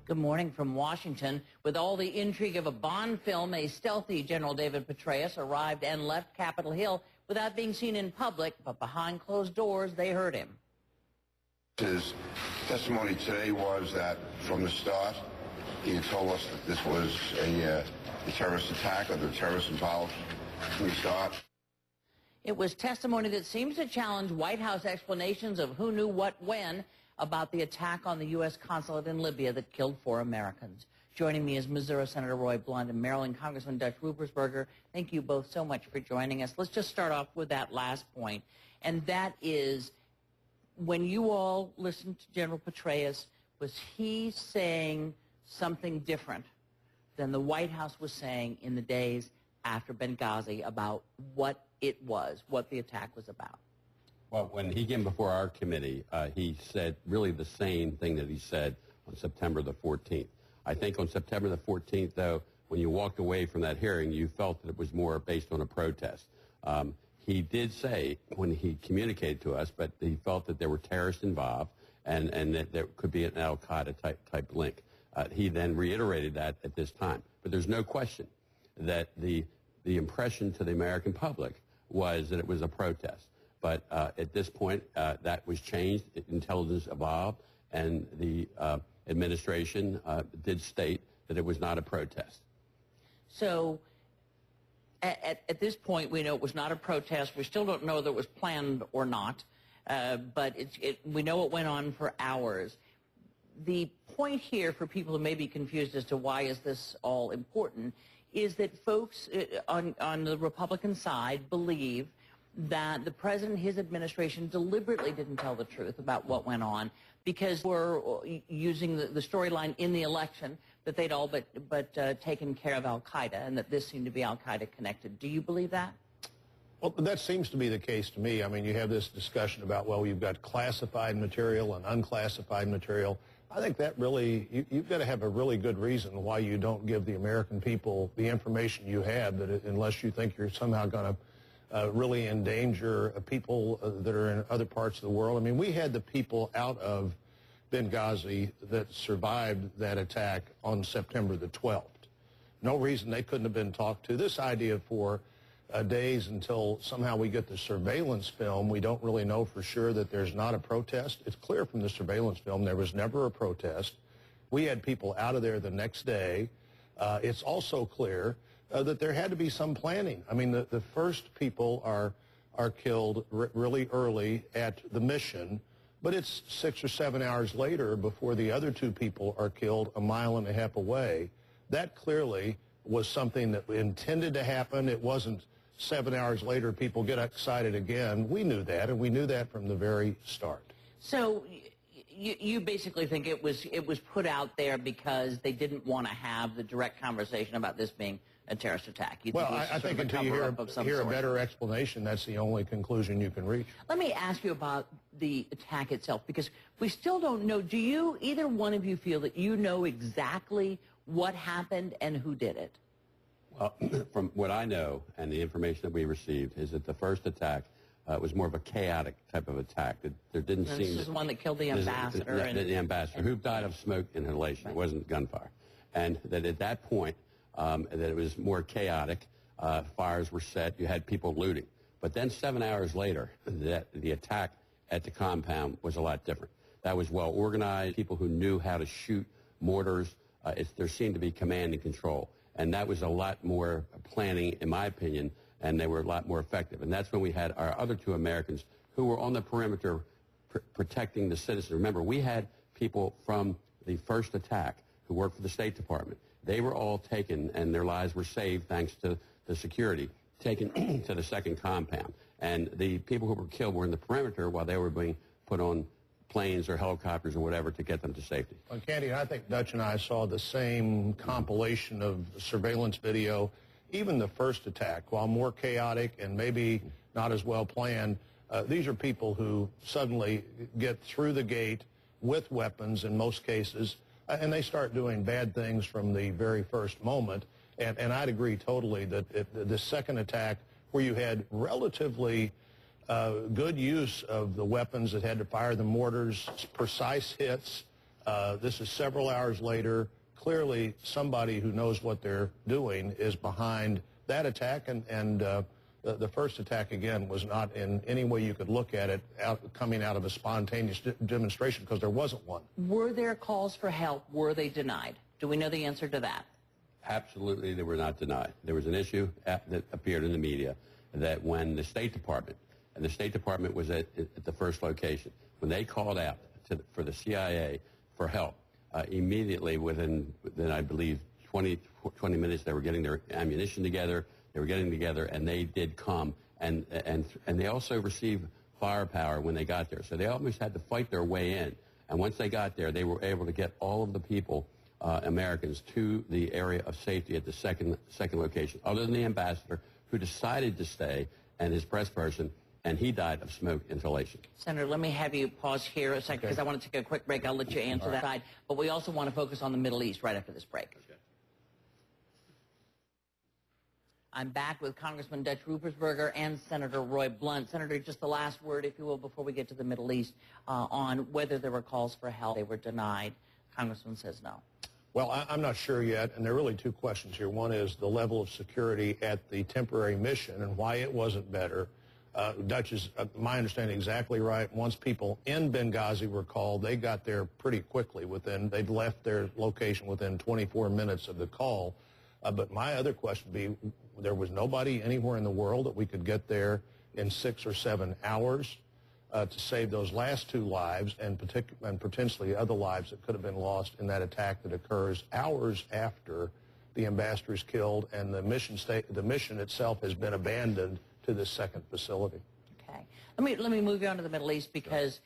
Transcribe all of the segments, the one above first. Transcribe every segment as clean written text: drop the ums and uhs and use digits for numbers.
Good morning from Washington. With all the intrigue of a Bond film, a stealthy General David Petraeus arrived and left Capitol Hill without being seen in public, but behind closed doors, they heard him. His testimony today was that from the start, he had told us that this was a terrorist attack, or there were terrorists involved from the start. It was testimony that seems to challenge White House explanations of who knew what when about the attack on the U.S. consulate in Libya that killed 4 Americans. Joining me is Missouri Senator Roy Blunt and Maryland Congressman Dutch Ruppersberger. Thank you both so much for joining us. Let's just start off with that last point, and that is, when you all listened to General Petraeus, was he saying something different than the White House was saying in the days after Benghazi about what it was, what the attack was about? Well, when he came before our committee, he said really the same thing that he said on September the 14th. I think on September the 14th, though, when you walked away from that hearing, you felt that it was more based on a protest. He did say, when he communicated to us, but he felt that there were terrorists involved and that there could be an al-Qaeda type link. He then reiterated that at this time. But there's no question that the impression to the American public was that it was a protest. But at this point, that was changed. Intelligence evolved, and the administration did state that it was not a protest. So at this point, we know it was not a protest. We still don't know whether it was planned or not, but we know it went on for hours. The point here, for people who may be confused as to why is this all important, is that folks on the Republican side believe that the president and his administration deliberately didn't tell the truth about what went on because we're using the storyline in the election that they'd all but taken care of al-Qaeda, and that this seemed to be al-Qaeda connected. Do you believe that? Well, that seems to be the case to me. I mean, you have this discussion about, well, you've got classified material and unclassified material. I think that really, you've got to have a really good reason why you don't give the American people the information you have, unless you think you're somehow going to really endanger people that are in other parts of the world. I mean, we had the people out of Benghazi that survived that attack on September the 12th. No reason they couldn't have been talked to. This idea for days until somehow we get the surveillance film, we don't really know for sure that there's not a protest. It's clear from the surveillance film there was never a protest. We had people out of there the next day. It's also clear that there had to be some planning. I mean, the first people are killed really early at the mission, but it's 6 or 7 hours later before the other 2 people are killed a mile and a half away. That clearly was something that intended to happen. It wasn't 7 hours later people get excited again. We knew that, and we knew that from the very start. So you basically think it was put out there because they didn't want to have the direct conversation about this being a terrorist attack? Well, I think until you hear a better explanation, that's the only conclusion you can reach. Let me ask you about the attack itself, because we still don't know. Do you, either one of you, feel that you know exactly what happened and who did it? Well, from what I know and the information that we received is that the first attack was more of a chaotic type of attack. There didn't seem... This is the one that killed the ambassador. The ambassador, who died of smoke inhalation. Right. It wasn't gunfire. And that at that point, that it was more chaotic. Fires were set. You had people looting. But then 7 hours later, the attack at the compound was a lot different. That was well organized. People who knew how to shoot mortars. There seemed to be command and control. And that was a lot more planning, in my opinion, and they were a lot more effective. And that's when we had our other 2 Americans who were on the perimeter protecting the citizens. Remember, we had people from the first attack who worked for the State Department. They were all taken, and their lives were saved thanks to the security, taken to the second compound. And the people who were killed were in the perimeter while they were being put on planes or helicopters or whatever to get them to safety. Well, Candy, I think Dutch and I saw the same compilation of surveillance video. Even the first attack, while more chaotic and maybe not as well planned, these are people who suddenly get through the gate with weapons in most cases, and they start doing bad things from the very first moment. And I'd agree totally that the second attack, where you had relatively good use of the weapons that had to fire the mortars, precise hits, This is several hours later. Clearly, somebody who knows what they're doing is behind that attack, and the first attack, again, was not in any way you could look at it coming out of a spontaneous demonstration, because there wasn't one. Were there calls for help? Were they denied? Do we know the answer to that? Absolutely, they were not denied. There was an issue that appeared in the media that when the State Department, and the State Department was at the first location, when they called out for the CIA for help, immediately within, I believe, 20 minutes, they were getting their ammunition together, and they did come, and they also received firepower when they got there. So they almost had to fight their way in. And once they got there, they were able to get all of the people, Americans, to the area of safety at the second location, other than the ambassador, who decided to stay, and his press person, and he died of smoke inhalation. Senator, let me have you pause here a second, because I want to take a quick break. I'll let you answer that side. But we also want to focus on the Middle East right after this break. Okay. I'm back with Congressman Dutch Ruppersberger and Senator Roy Blunt. Senator, just the last word, if you will, before we get to the Middle East, on whether there were calls for help. They were denied. Congressman says no. Well, I'm not sure yet, and there are really two questions here. One is the level of security at the temporary mission and why it wasn't better. Dutch is, my understanding, exactly right. Once people in Benghazi were called, they got there pretty quickly. They'd left their location within 24 minutes of the call. But my other question would be, there was nobody anywhere in the world that we could get there in 6 or 7 hours to save those last 2 lives and potentially other lives that could have been lost in that attack that occurs hours after the ambassador is killed and the mission itself has been abandoned to this second facility. Okay. Let me move you on to the Middle East, because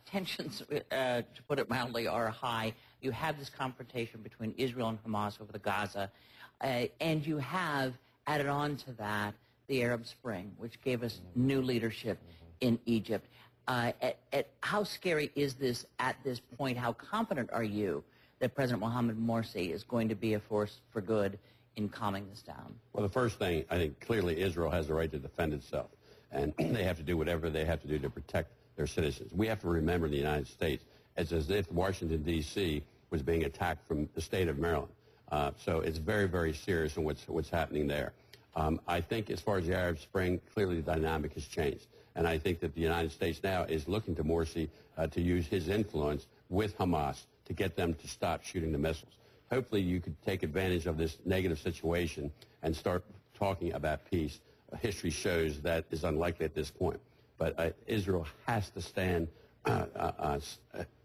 tensions, to put it mildly, are high. You have this confrontation between Israel and Hamas over the Gaza, and you have added on to that the Arab Spring, which gave us new leadership in Egypt. How scary is this at this point? How confident are you that President Mohamed Morsi is going to be a force for good in calming this down? Well, the first thing, I think clearly Israel has the right to defend itself, and they have to do whatever they have to do to protect their citizens. We have to remember the United States as if Washington, D.C. was being attacked from the state of Maryland. So it's very, very serious in what's happening there. I think as far as the Arab Spring, clearly the dynamic has changed. And I think that the United States now is looking to Morsi to use his influence with Hamas to get them to stop shooting the missiles. Hopefully you could take advantage of this negative situation and start talking about peace. History shows that is unlikely at this point. But Israel has to stand,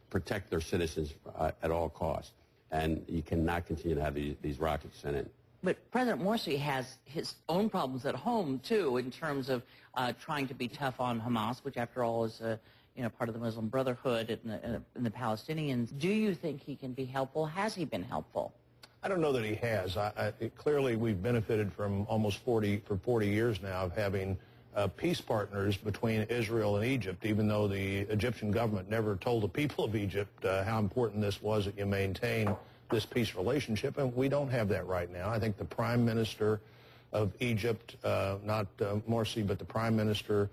protect their citizens at all costs. And you cannot continue to have these rockets sent in. But President Morsi has his own problems at home, too, in terms of trying to be tough on Hamas, which, after all, is part of the Muslim Brotherhood and the Palestinians. Do you think he can be helpful? Has he been helpful? I don't know that he has. Clearly, we've benefited from almost 40 years now of having peace partners between Israel and Egypt, even though the Egyptian government never told the people of Egypt how important this was that you maintain this peace relationship, and we don't have that right now. I think the Prime Minister of Egypt, not Morsi, but the Prime Minister,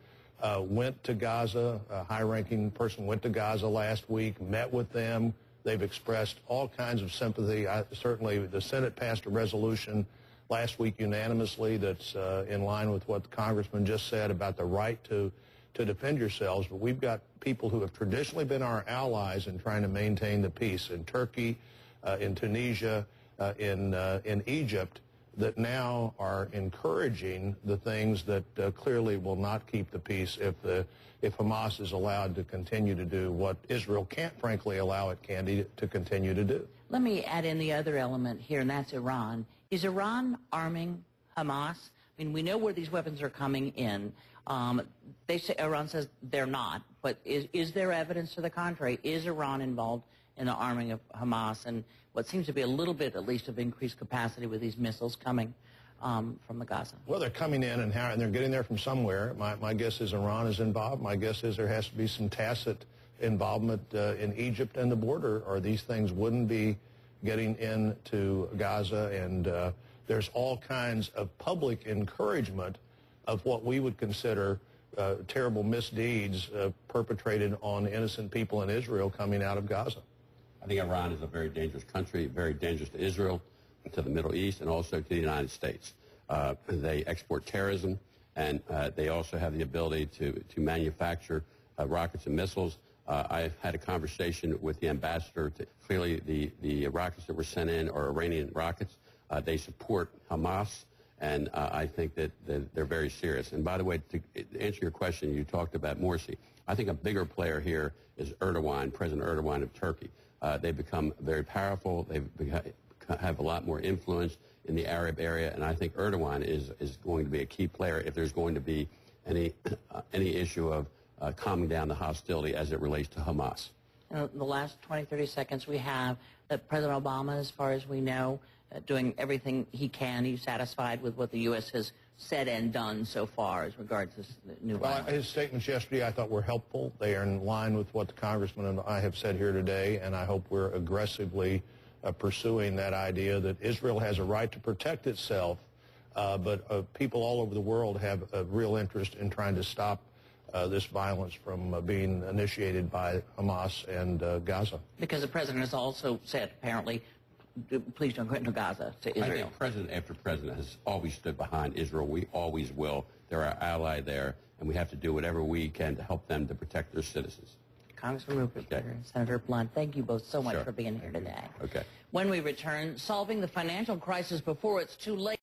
went to Gaza. A high-ranking person went to Gaza last week, met with them. They've expressed all kinds of sympathy. Certainly, the Senate passed a resolution last week unanimously that's in line with what the Congressman just said about the right to defend yourselves. But we've got people who have traditionally been our allies in trying to maintain the peace in Turkey, in Tunisia, in Egypt, that now are encouraging the things that clearly will not keep the peace if Hamas is allowed to continue to do what Israel can't, frankly, allow it, Candy, to continue to do. Let me add in the other element here, and that's Iran. Is Iran arming Hamas? I mean, we know where these weapons are coming in. They say, Iran says they're not, but is there evidence to the contrary? Is Iran involved in the arming of Hamas and what seems to be a little bit, at least, of increased capacity with these missiles coming from the Gaza? Well, they're coming in and they're getting there from somewhere. My guess is Iran is involved. My guess is there has to be some tacit involvement in Egypt and the border, or these things wouldn't be getting into Gaza. And there's all kinds of public encouragement of what we would consider terrible misdeeds perpetrated on innocent people in Israel coming out of Gaza. think Iran is a very dangerous country, very dangerous to Israel, to the Middle East, and also to the United States. They export terrorism, and they also have the ability to manufacture rockets and missiles. I had a conversation with the ambassador. Clearly, the rockets that were sent in are Iranian rockets. They support Hamas, and I think that they're very serious. And by the way, to answer your question, you talked about Morsi. I think a bigger player here is Erdogan, President Erdogan of Turkey. They've become very powerful. Have a lot more influence in the Arab area, and I think Erdogan is going to be a key player if there's going to be any issue of calming down the hostility as it relates to Hamas. The last 20, 30 seconds we have, that President Obama, as far as we know, doing everything he can. He's satisfied with what the U.S. has said and done so far as regards this new violence. His statements yesterday I thought were helpful. They are in line with what the Congressman and I have said here today, and I hope we're aggressively pursuing that idea that Israel has a right to protect itself, but people all over the world have a real interest in trying to stop this violence from being initiated by Hamas and Gaza. Because the president has also said, apparently, please don't go into Gaza, to Israel. I think president after president has always stood behind Israel. We always will. They're our ally there, and we have to do whatever we can to help them to protect their citizens. Congressman Rupert, Senator Blunt, thank you both so much for being here today. Okay. When we return, solving the financial crisis before it's too late.